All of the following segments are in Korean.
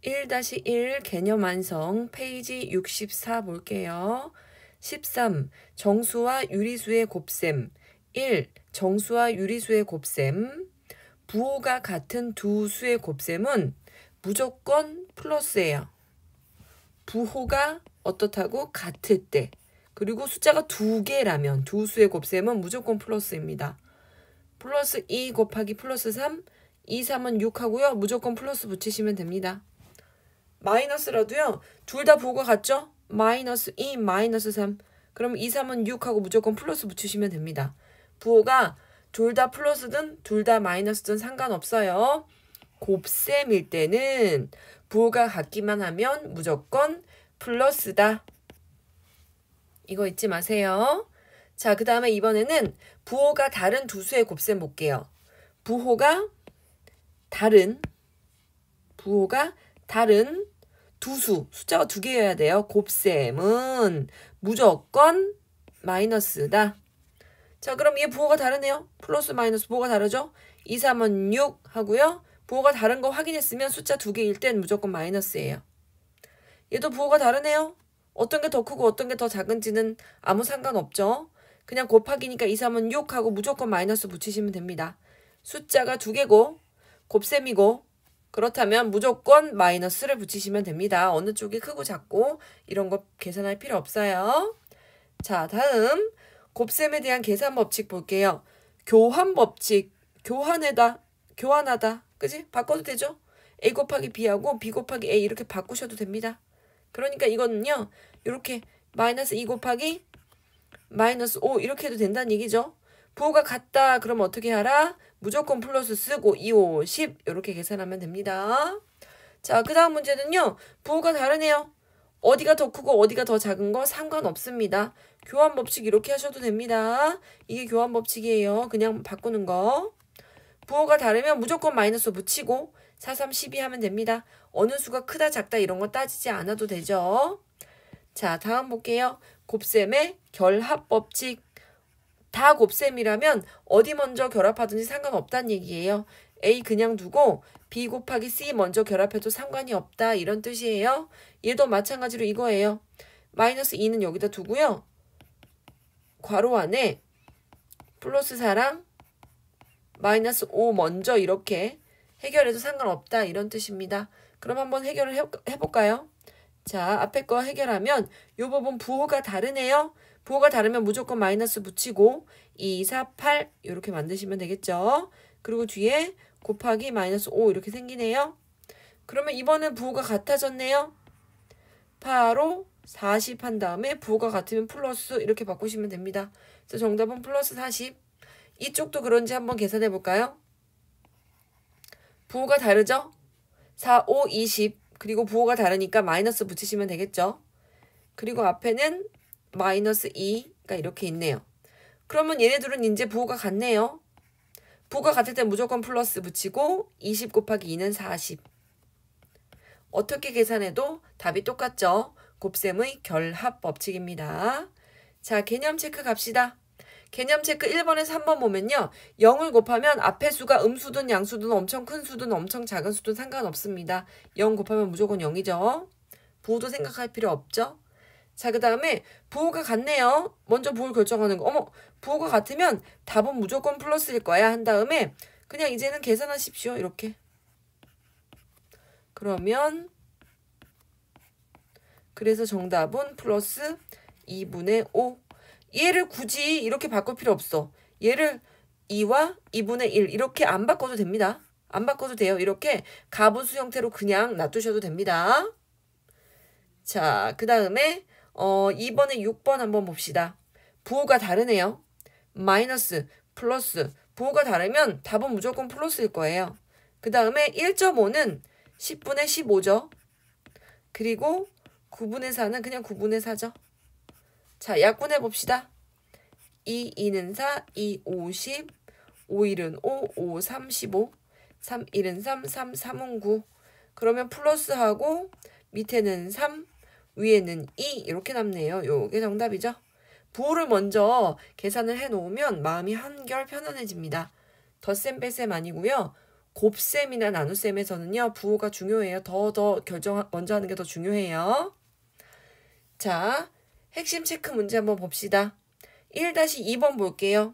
1-1 개념 완성 페이지 64 볼게요. 13. 정수와 유리수의 곱셈. 1. 정수와 유리수의 곱셈. 부호가 같은 두 수의 곱셈은 무조건 플러스예요. 부호가 어떻다고? 같을 때. 그리고 숫자가 두 개라면 두 수의 곱셈은 무조건 플러스입니다. 플러스 2 곱하기 플러스 3. 2, 3은 6 하고요. 무조건 플러스 붙이시면 됩니다. 마이너스라도요. 둘 다 부호가 같죠? 마이너스 2, 마이너스 3. 그럼 2, 3은 6 하고 무조건 플러스 붙이시면 됩니다. 부호가 둘 다 플러스든 둘 다 마이너스든 상관없어요. 곱셈일 때는 부호가 같기만 하면 무조건 플러스다. 이거 잊지 마세요. 자, 그 다음에 이번에는 부호가 다른 두 수의 곱셈 볼게요. 부호가 다른 두 수, 숫자가 두 개여야 돼요. 곱셈은 무조건 마이너스다. 자, 그럼 얘 부호가 다르네요. 플러스 마이너스 부호가 다르죠? 2, 3은 6 하고요. 부호가 다른 거 확인했으면 숫자 두 개일 땐 무조건 마이너스예요. 얘도 부호가 다르네요. 어떤 게 더 크고 어떤 게 더 작은지는 아무 상관없죠. 그냥 곱하기니까 2, 3은 6 하고 무조건 마이너스 붙이시면 됩니다. 숫자가 두 개고 곱셈이고 그렇다면 무조건 마이너스를 붙이시면 됩니다. 어느 쪽이 크고 작고 이런 거 계산할 필요 없어요. 자, 다음 곱셈에 대한 계산 법칙 볼게요. 교환 법칙. 교환하다. 그지? 바꿔도 되죠? A 곱하기 B하고 B 곱하기 A 이렇게 바꾸셔도 됩니다. 그러니까 이거는요. 이렇게 마이너스 2 곱하기 마이너스 5 이렇게 해도 된다는 얘기죠. 부호가 같다. 그럼 어떻게 하라? 무조건 플러스 쓰고 2, 5, 10 이렇게 계산하면 됩니다. 자, 그 다음 문제는요. 부호가 다르네요. 어디가 더 크고 어디가 더 작은 거 상관없습니다. 교환 법칙 이렇게 하셔도 됩니다. 이게 교환 법칙이에요. 그냥 바꾸는 거. 부호가 다르면 무조건 마이너스 붙이고 4, 3, 12 하면 됩니다. 어느 수가 크다 작다 이런 거 따지지 않아도 되죠. 자, 다음 볼게요. 곱셈의 결합 법칙. 다 곱셈이라면 어디 먼저 결합하든지 상관없다는 얘기예요. A 그냥 두고 B 곱하기 C 먼저 결합해도 상관이 없다 이런 뜻이에요. 얘도 마찬가지로 이거예요. 마이너스 2는 여기다 두고요. 괄호 안에 플러스 4랑 마이너스 5 먼저 이렇게 해결해도 상관없다 이런 뜻입니다. 그럼 한번 해결을 해볼까요? 자, 앞에 거 해결하면 이 부분 부호가 다르네요. 부호가 다르면 무조건 마이너스 붙이고 2, 4, 8 이렇게 만드시면 되겠죠. 그리고 뒤에 곱하기 마이너스 5 이렇게 생기네요. 그러면 이번엔 부호가 같아졌네요. 8로 40 한 다음에 부호가 같으면 플러스 이렇게 바꾸시면 됩니다. 그래서 정답은 플러스 40. 이쪽도 그런지 한번 계산해 볼까요? 부호가 다르죠? 4, 5, 20 그리고 부호가 다르니까 마이너스 붙이시면 되겠죠. 그리고 앞에는 마이너스 2가 이렇게 있네요. 그러면 얘네들은 이제 부호가 같네요. 부호가 같을 때 무조건 플러스 붙이고 20 곱하기 2는 40. 어떻게 계산해도 답이 똑같죠. 곱셈의 결합 법칙입니다. 자, 개념 체크 갑시다. 개념 체크 1번에서 3번 보면요. 0을 곱하면 앞에 수가 음수든 양수든 엄청 큰 수든 엄청 작은 수든 상관없습니다. 0 곱하면 무조건 0이죠. 부호도 생각할 필요 없죠. 자, 그 다음에 부호가 같네요. 먼저 부호를 결정하는 거. 어머, 부호가 같으면 답은 무조건 플러스일 거야 한 다음에 그냥 이제는 계산하십시오. 이렇게. 그러면 그래서 정답은 플러스 2분의 5. 얘를 굳이 이렇게 바꿀 필요 없어. 얘를 2와 2분의 1 이렇게 안 바꿔도 됩니다. 안 바꿔도 돼요. 이렇게 가분수 형태로 그냥 놔두셔도 됩니다. 자, 그 다음에 2번에 6번 한번 봅시다. 부호가 다르네요. 마이너스, 플러스. 부호가 다르면 답은 무조건 플러스일 거예요. 그 다음에 1.5는 10분의 15죠. 그리고 9분의 4는 그냥 9분의 4죠. 자, 약분해 봅시다. 2, 2는 4, 2, 50, 5, 1은 5, 5, 3, 15, 3, 1은 3, 3, 3은 9. 그러면 플러스하고 밑에는 3, 위에는 2 이렇게 남네요. 요게 정답이죠. 부호를 먼저 계산을 해놓으면 마음이 한결 편안해집니다. 덧셈 뺄셈 아니고요. 곱셈이나 나눗셈에서는요. 부호가 중요해요. 더 결정 먼저 하는 게 더 중요해요. 자, 핵심 체크 문제 한번 봅시다. 1-2번 볼게요.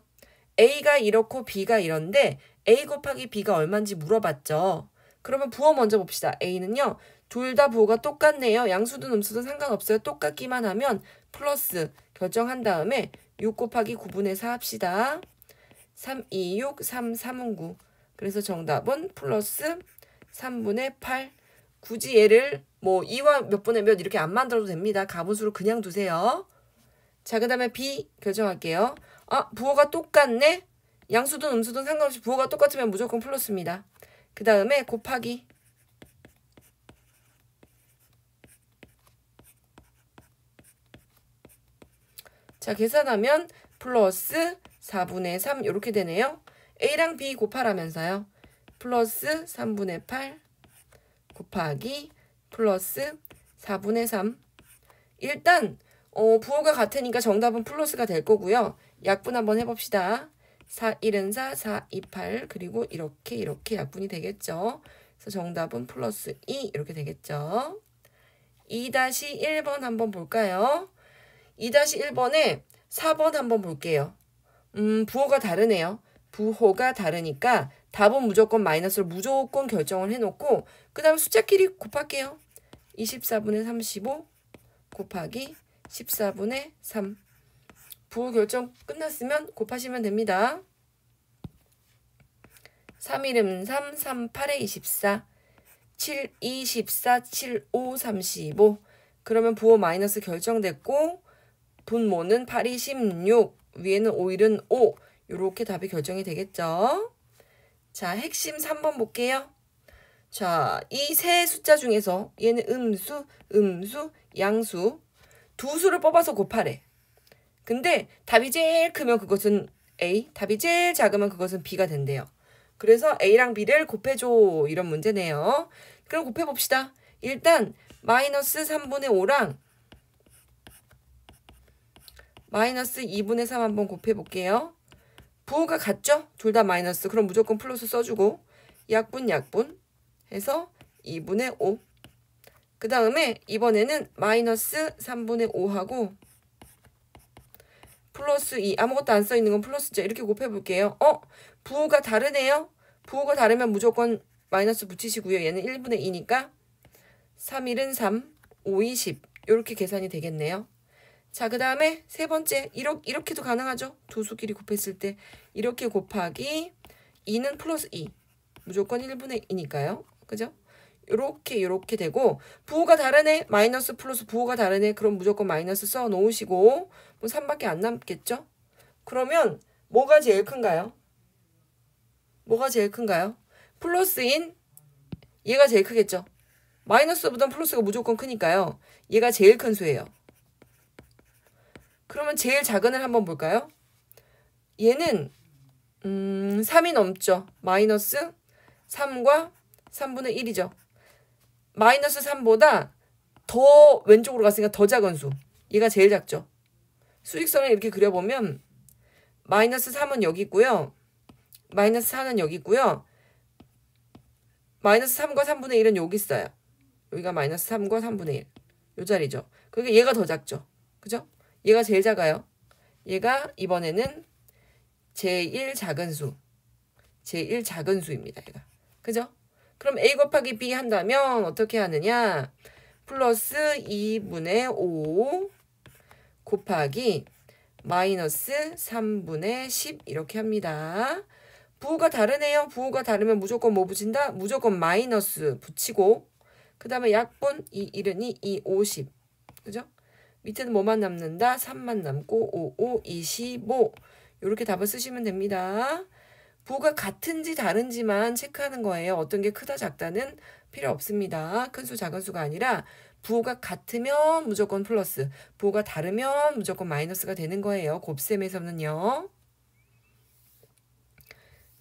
A가 이렇고 B가 이런데 A 곱하기 B가 얼마인지 물어봤죠. 그러면 부호 먼저 봅시다. A는요. 둘 다 부호가 똑같네요. 양수든 음수든 상관없어요. 똑같기만 하면 플러스 결정한 다음에 6 곱하기 9분의 4 합시다. 3, 2, 6, 3, 3은 9. 그래서 정답은 플러스 3분의 8. 굳이 얘를 뭐 2와 몇 분의 몇 이렇게 안 만들어도 됩니다. 가분수로 그냥 두세요. 자, 그 다음에 B 결정할게요. 아, 부호가 똑같네? 양수든 음수든 상관없이 부호가 똑같으면 무조건 플러스입니다. 그 다음에 곱하기. 자, 계산하면 플러스 4분의 3 이렇게 되네요. A랑 B 곱하라면서요. 플러스 3분의 8 곱하기 플러스 4분의 3. 일단 부호가 같으니까 정답은 플러스가 될 거고요. 약분 한번 해봅시다. 4, 1은 4, 4, 2, 8 그리고 이렇게 약분이 되겠죠. 그래서 정답은 플러스 2 이렇게 되겠죠. 2-1번 한번 볼까요? 2-1번에 4번 한번 볼게요. 부호가 다르네요. 부호가 다르니까 답은 무조건 마이너스로 무조건 결정을 해놓고 그 다음 숫자끼리 곱할게요. 24분의 35 곱하기 14분의 3. 부호 결정 끝났으면 곱하시면 됩니다. 3일은 3, 3, 8에 24, 7, 24, 7, 5, 35. 그러면 부호 마이너스 결정됐고 분모는 8이 16, 위에는 5일은 5. 이렇게 답이 결정이 되겠죠. 자, 핵심 3번 볼게요. 자, 이 세 숫자 중에서 얘는 음수, 양수 두 수를 뽑아서 곱하래. 근데 답이 제일 크면 그것은 A, 답이 제일 작으면 그것은 B가 된대요. 그래서 A랑 B를 곱해줘 이런 문제네요. 그럼 곱해봅시다. 일단 마이너스 3분의 5랑 마이너스 2분의 3 한번 곱해볼게요. 부호가 같죠? 둘 다 마이너스. 그럼 무조건 플러스 써주고 약분 해서 2분의 5. 그 다음에 이번에는 마이너스 3분의 5하고 플러스 2. 아무것도 안 써있는 건 플러스죠. 이렇게 곱해볼게요. 부호가 다르네요. 부호가 다르면 무조건 마이너스 붙이시고요. 얘는 1분의 2니까 3일은 3, 5이 10. 이렇게 계산이 되겠네요. 자, 그 다음에 세 번째. 이렇게도 가능하죠. 두 수끼리 곱했을 때. 이렇게 곱하기 2는 플러스 2. 무조건 1분의 2니까요. 그죠? 요렇게 되고 부호가 다르네. 마이너스 플러스 부호가 다르네. 그럼 무조건 마이너스 써 놓으시고 뭐 3밖에 안 남겠죠? 그러면 뭐가 제일 큰가요? 뭐가 제일 큰가요? 플러스인 얘가 제일 크겠죠? 마이너스보단 플러스가 무조건 크니까요. 얘가 제일 큰 수예요. 그러면 제일 작은 을 한번 볼까요? 얘는 3이 넘죠. 마이너스 3과 3분의 1이죠. 마이너스 3보다 더 왼쪽으로 갔으니까 더 작은 수. 얘가 제일 작죠. 수직선을 이렇게 그려보면 마이너스 3은 여기 있고요. 마이너스 4는 여기 있고요. 마이너스 3과 3분의 1은 여기 있어요. 여기가 마이너스 3과 3분의 1. 요 자리죠. 그러니까 얘가 더 작죠. 그죠? 얘가 제일 작아요. 얘가 이번에는 제일 작은 수. 제일 작은 수입니다. 얘가. 그죠? 그럼 A 곱하기 B 한다면 어떻게 하느냐? 플러스 2분의 5 곱하기 마이너스 3분의 10 이렇게 합니다. 부호가 다르네요. 부호가 다르면 무조건 뭐 붙인다? 무조건 마이너스 붙이고 그 다음에 약분 2, 1은 2, 2, 50. 그죠? 밑에는 뭐만 남는다? 3만 남고 5, 5, 25. 이렇게 답을 쓰시면 됩니다. 부호가 같은지 다른지만 체크하는 거예요. 어떤 게 크다 작다는 필요 없습니다. 큰 수 작은 수가 아니라 부호가 같으면 무조건 플러스, 부호가 다르면 무조건 마이너스가 되는 거예요. 곱셈에서는요.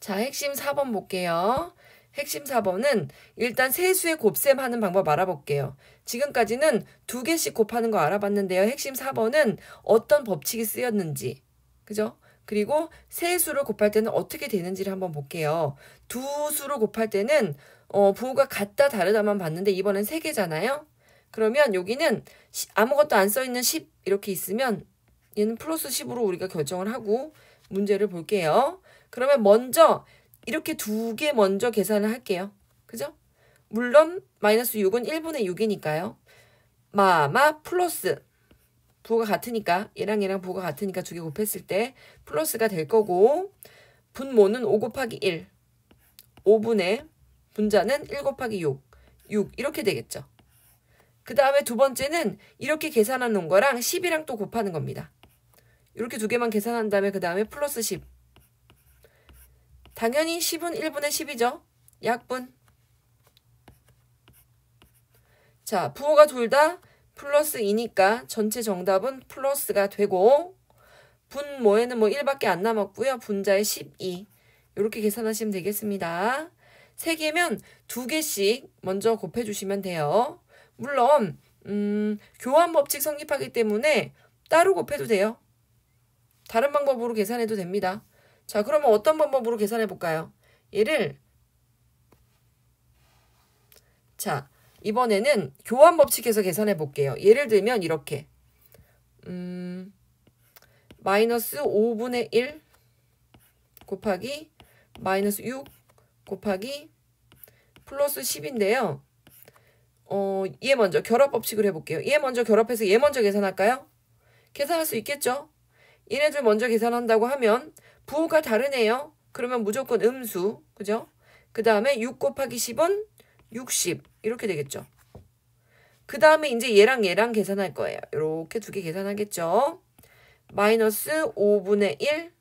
자, 핵심 4번 볼게요. 핵심 4번은 일단 세수의 곱셈하는 방법 알아볼게요. 지금까지는 2개씩 곱하는 거 알아봤는데요. 핵심 4번은 어떤 법칙이 쓰였는지, 그죠? 그리고 세 수를 곱할 때는 어떻게 되는지를 한번 볼게요. 두 수를 곱할 때는 부호가 같다 다르다만 봤는데 이번엔 세 개잖아요. 그러면 여기는 아무것도 안 써있는 10 이렇게 있으면 얘는 플러스 10으로 우리가 결정을 하고 문제를 볼게요. 그러면 먼저 이렇게 두 개 먼저 계산을 할게요. 그죠? 물론 마이너스 6은 1분의 6이니까요. 마마 플러스 부호가 같으니까 얘랑 부호가 같으니까 두 개 곱했을 때 플러스가 될 거고 분모는 5 곱하기 1 5분의 분자는 1 곱하기 6 이렇게 되겠죠. 그 다음에 두 번째는 이렇게 계산해 놓은 거랑 10이랑 또 곱하는 겁니다. 이렇게 두 개만 계산한 다음에 그 다음에 플러스 10 당연히 10은 1분의 10이죠. 약분. 자, 부호가 둘 다 플러스 2니까 전체 정답은 플러스가 되고 분모에는 뭐 1밖에 안 남았고요. 분자에 12 이렇게 계산하시면 되겠습니다. 3개면 2개씩 먼저 곱해주시면 돼요. 물론 교환 법칙 성립하기 때문에 따로 곱해도 돼요. 다른 방법으로 계산해도 됩니다. 자, 그러면 어떤 방법으로 계산해 볼까요? 얘를 자, 이번에는 교환 법칙에서 계산해 볼게요. 예를 들면 이렇게 마이너스 5분의 1 곱하기 마이너스 6 곱하기 플러스 10인데요. 얘 먼저 결합 법칙을 해볼게요. 얘 먼저 결합해서 얘 먼저 계산할까요? 계산할 수 있겠죠? 얘네들 먼저 계산한다고 하면 부호가 다르네요. 그러면 무조건 음수. 그죠? 그 다음에 6 곱하기 10은 60 이렇게 되겠죠. 그 다음에 이제 얘랑 계산할 거예요. 이렇게 두 개 계산하겠죠. 마이너스 5분의 1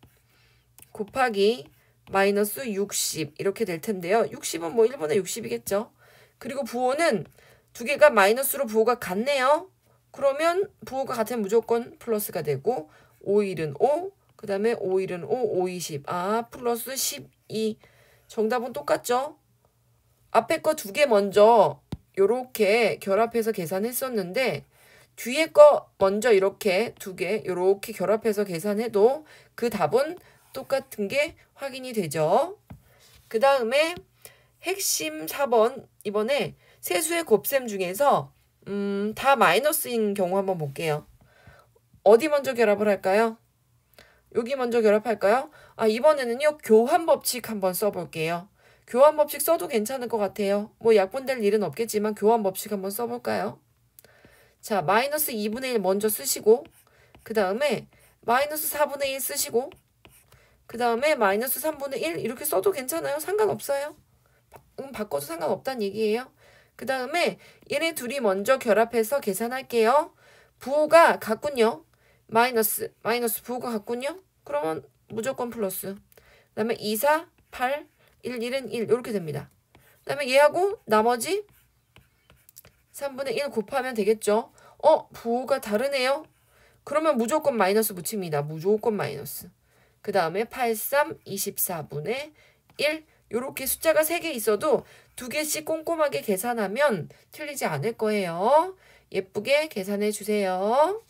곱하기 마이너스 60 이렇게 될 텐데요. 60은 뭐 1분의 60이겠죠. 그리고 부호는 두 개가 마이너스로 부호가 같네요. 그러면 부호가 같으면 무조건 플러스가 되고 5일은 5, 그 다음에 5일은 5, 5, 20. 아, 플러스 12. 정답은 똑같죠? 앞에 거 두 개 먼저 요렇게 결합해서 계산했었는데 뒤에 거 먼저 이렇게 두 개 요렇게 결합해서 계산해도 그 답은 똑같은 게 확인이 되죠. 그 다음에 핵심 4번 이번에 세수의 곱셈 중에서 다 마이너스인 경우 한번 볼게요. 어디 먼저 결합을 할까요? 여기 먼저 결합할까요? 아, 이번에는요 교환 법칙 한번 써볼게요. 교환 법칙 써도 괜찮을 것 같아요. 뭐 약분될 일은 없겠지만 교환 법칙 한번 써볼까요? 자, 마이너스 2분의 1 먼저 쓰시고 그 다음에 마이너스 4분의 1 쓰시고 그 다음에 마이너스 3분의 1 이렇게 써도 괜찮아요. 상관없어요. 바꿔도 상관없다는 얘기예요. 그 다음에 얘네 둘이 먼저 결합해서 계산할게요. 부호가 같군요. 마이너스 부호가 같군요. 그러면 무조건 플러스. 그 다음에 2, 4, 8, 1, 1은 1 이렇게 됩니다. 그 다음에 얘하고 나머지 3분의 1 곱하면 되겠죠. 부호가 다르네요. 그러면 무조건 마이너스 붙입니다. 무조건 마이너스. 그 다음에 8, 3, 24분의 1 요렇게 숫자가 3개 있어도 2개씩 꼼꼼하게 계산하면 틀리지 않을 거예요. 예쁘게 계산해 주세요.